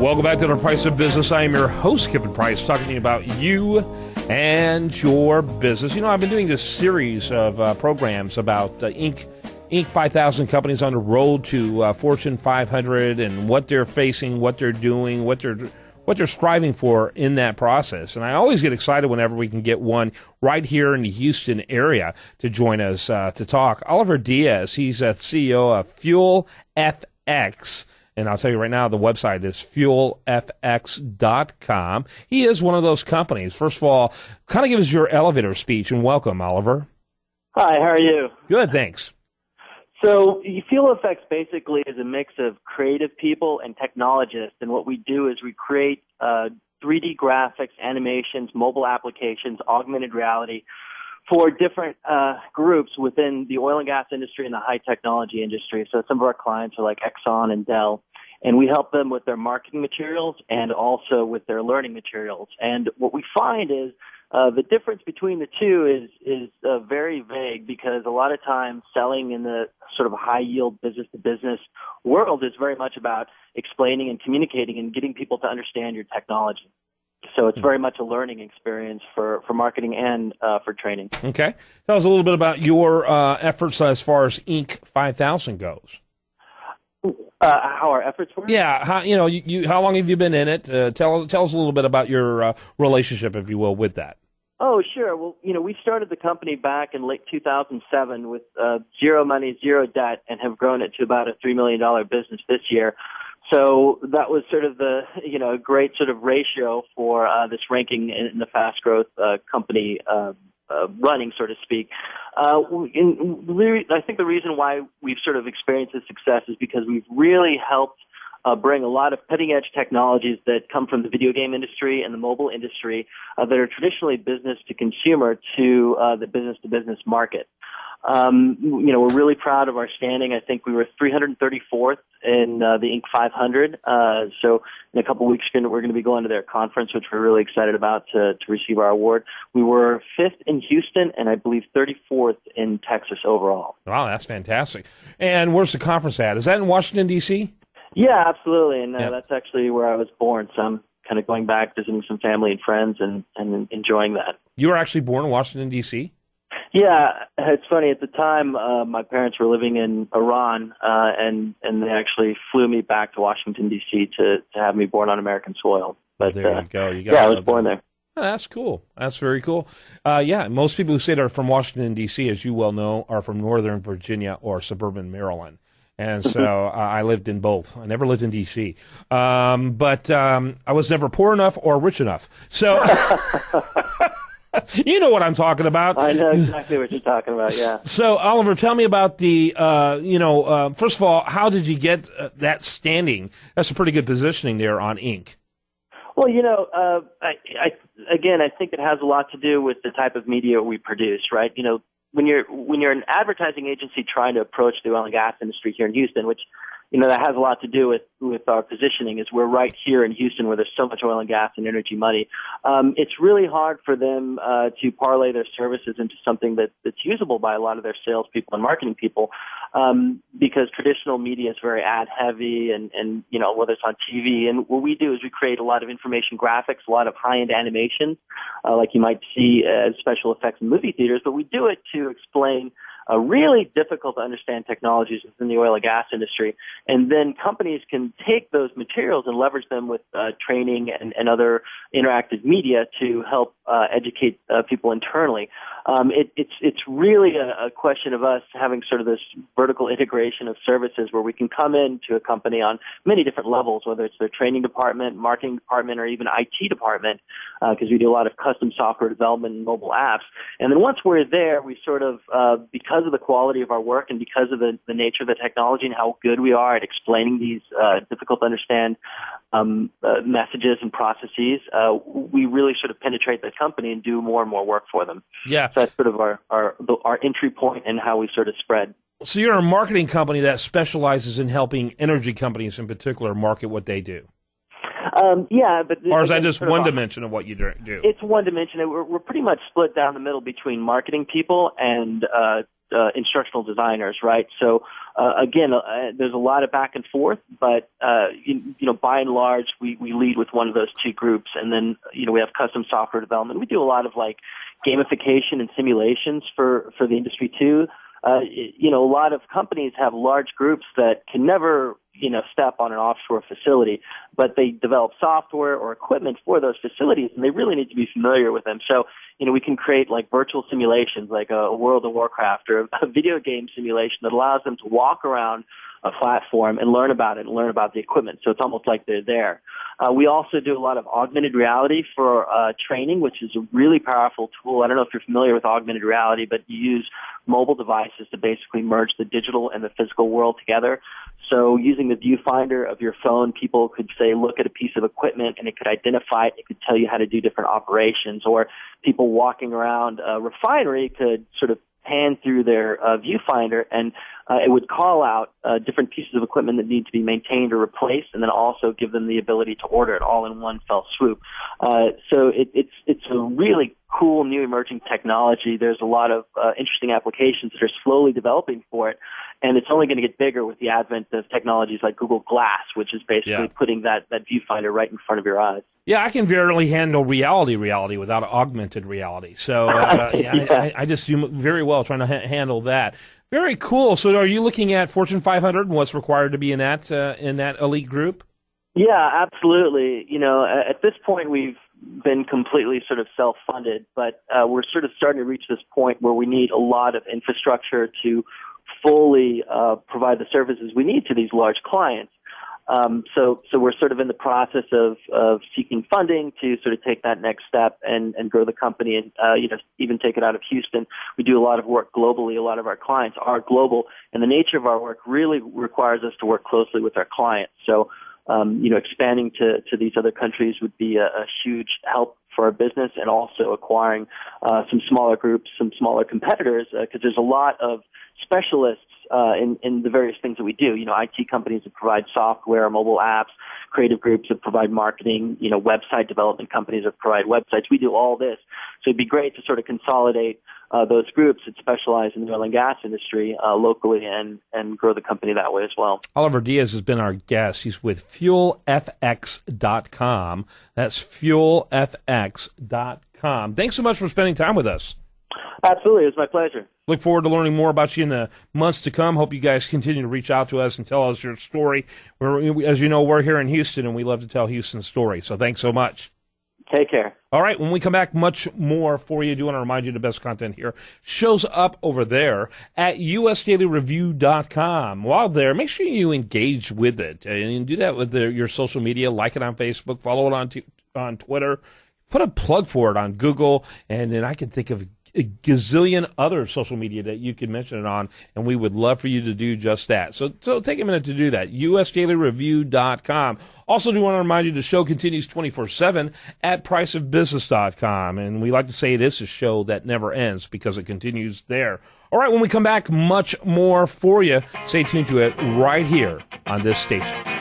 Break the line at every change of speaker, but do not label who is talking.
Welcome back to The Price of Business. I am your host, Kevin Price, talking to you about you and your business. You know, I've been doing this series of programs about Inc. 5000 companies on the road to Fortune 500 and what they're facing, what they're doing, what they're striving for in that process. And I always get excited whenever we can get one right here in the Houston area to join us to talk. Oliver Diaz, he's the CEO of Fuel FX. And I'll tell you right now, the website is fuelfx.com. He is one of those companies. First of all, kind of give us your elevator speech and welcome, Oliver.
Hi, how are you?
Good, thanks.
So FuelFX basically is a mix of creative people and technologists. And what we do is we create 3D graphics, animations, mobile applications, augmented reality for different groups within the oil and gas industry and the high technology industry. So some of our clients are like Exxon and Dell, and we help them with their marketing materials and also with their learning materials. And what we find is the difference between the two is very vague, because a lot of times selling in the sort of high yield business to business world is very much about explaining and communicating and getting people to understand your technology. So it's very much a learning experience for marketing and for training. Okay.
Tell us a little bit about your efforts as far as Inc. 5000 goes.
How our efforts were?
Yeah. How long have you been in it? Tell us a little bit about your relationship, if you will, with that.
Oh, sure. Well, we started the company back in late 2007 with zero money, zero debt, and have grown it to about a $3 million business this year. So that was sort of the, great sort of ratio for this ranking in the fast growth company running, so to speak. I think the reason why we've sort of experienced this success is because we've really helped bring a lot of cutting-edge technologies that come from the video game industry and the mobile industry that are traditionally business to consumer to the business-to-business market. We're really proud of our standing. I think we were 334th in the Inc. 500. So in a couple of weeks, we're going to be going to their conference, which we're really excited about to receive our award. We were 5th in Houston, and I believe 34th in Texas overall.
Wow, that's fantastic. And where's the conference at? Is that in Washington, D.C.?
Yeah, absolutely. And that's actually where I was born. So I'm kind of going back, visiting some family and friends and enjoying that.
You were actually born in Washington, D.C.?
Yeah, it's funny. At the time, my parents were living in Iran, and they actually flew me back to Washington, D.C. to have me born on American soil. But
there you go.
I was born there.
Oh, that's cool. That's very cool. Most people who say they're from Washington, D.C., as you well know, are from Northern Virginia or suburban Maryland. And so I lived in both. I never lived in D.C. But I was never poor enough or rich enough. So you know what I'm talking about.
I know exactly what you're talking about, yeah.
So, Oliver, tell me about the, first of all, how did you get that standing? That's a pretty good positioning there on Inc.
Well, I think it has a lot to do with the type of media we produce, right? When you're an advertising agency trying to approach the oil and gas industry here in Houston, which that has a lot to do with our positioning, is we're right here in Houston where there's so much oil and gas and energy money. It's really hard for them to parlay their services into something that's usable by a lot of their salespeople and marketing people, because traditional media is very ad heavy and whether it's on TV. And what we do is we create a lot of information graphics, a lot of high-end animations, like you might see as special effects in movie theaters, but we do it to explain really difficult to understand technologies within the oil and gas industry. And then companies can take those materials and leverage them with training and other interactive media to help educate people internally. It's really a question of us having sort of this vertical integration of services where we can come into a company on many different levels, whether it's their training department, marketing department, or even IT department, because we do a lot of custom software development and mobile apps. And then once we're there, we sort of, because of the quality of our work and because of the nature of the technology and how good we are at explaining these difficult to understand messages and processes, we really sort of penetrate the company and do more and more work for them.
Yeah.
So that's sort of our entry point and how we sort of spread.
So you're a marketing company that specializes in helping energy companies in particular market what they do. Or is that just one dimension of what you do?
It's one dimension. We're pretty much split down the middle between marketing people and instructional designers, right? So again, there's a lot of back and forth, but by and large, we lead with one of those two groups, and then we have custom software development. We do a lot of like gamification and simulations for the industry too. A lot of companies have large groups that can never step on an offshore facility, but they develop software or equipment for those facilities, and they really need to be familiar with them. So, we can create like virtual simulations, like a World of Warcraft or a video game simulation that allows them to walk around a platform and learn about it and learn about the equipment. So it's almost like they're there. We also do a lot of augmented reality for training, which is a really powerful tool. I don't know if you're familiar with augmented reality, but you use mobile devices to basically merge the digital and the physical world together. So using the viewfinder of your phone, people could say, look at a piece of equipment and it could identify it. It could tell you how to do different operations. Or people walking around a refinery could sort of pan through their viewfinder and it would call out different pieces of equipment that need to be maintained or replaced, and then also give them the ability to order it all in one fell swoop. So it's a really cool new emerging technology. There's a lot of interesting applications that are slowly developing for it, and it's only going to get bigger with the advent of technologies like Google Glass, which is basically putting that viewfinder right in front of your eyes.
Yeah, I can barely handle reality without augmented reality. So I just do very well trying to handle that. Very cool. So are you looking at Fortune 500 and what's required to be in that elite group?
Yeah, absolutely. At this point, we've been completely sort of self-funded, but we're sort of starting to reach this point where we need a lot of infrastructure to fully provide the services we need to these large clients. So we're sort of in the process of seeking funding to sort of take that next step and grow the company and, even take it out of Houston. We do a lot of work globally. A lot of our clients are global, and the nature of our work really requires us to work closely with our clients. So, expanding to these other countries would be a huge help for our business, and also acquiring some smaller groups, some smaller competitors, because there's a lot of specialists in the various things that we do. IT companies that provide software, mobile apps, creative groups that provide marketing, website development companies that provide websites. We do all this. So it'd be great to sort of consolidate those groups that specialize in the oil and gas industry locally and grow the company that way as well.
Oliver Diaz has been our guest. He's with FuelFX.com. That's FuelFX.com. Thanks so much for spending time with us.
Absolutely. It's my pleasure.
Look forward to learning more about you in the months to come. Hope you guys continue to reach out to us and tell us your story. As you know, we're here in Houston, and we love to tell Houston's story. So thanks so much.
Take care.
All right, when we come back, much more for you. I do want to remind you the best content here shows up over there at usdailyreview.com. While there, make sure you engage with it. And do that with your social media. Like it on Facebook. Follow it on Twitter. Put a plug for it on Google. And then I can think of a gazillion other social media that you can mention it on, and we would love for you to do just that. So take a minute to do that. usdailyreview.com. Also do want to remind you the show continues 24/7 at priceofbusiness.com, and we like to say it is a show that never ends because it continues there. All right, when we come back, much more for you. Stay tuned to it right here on this station.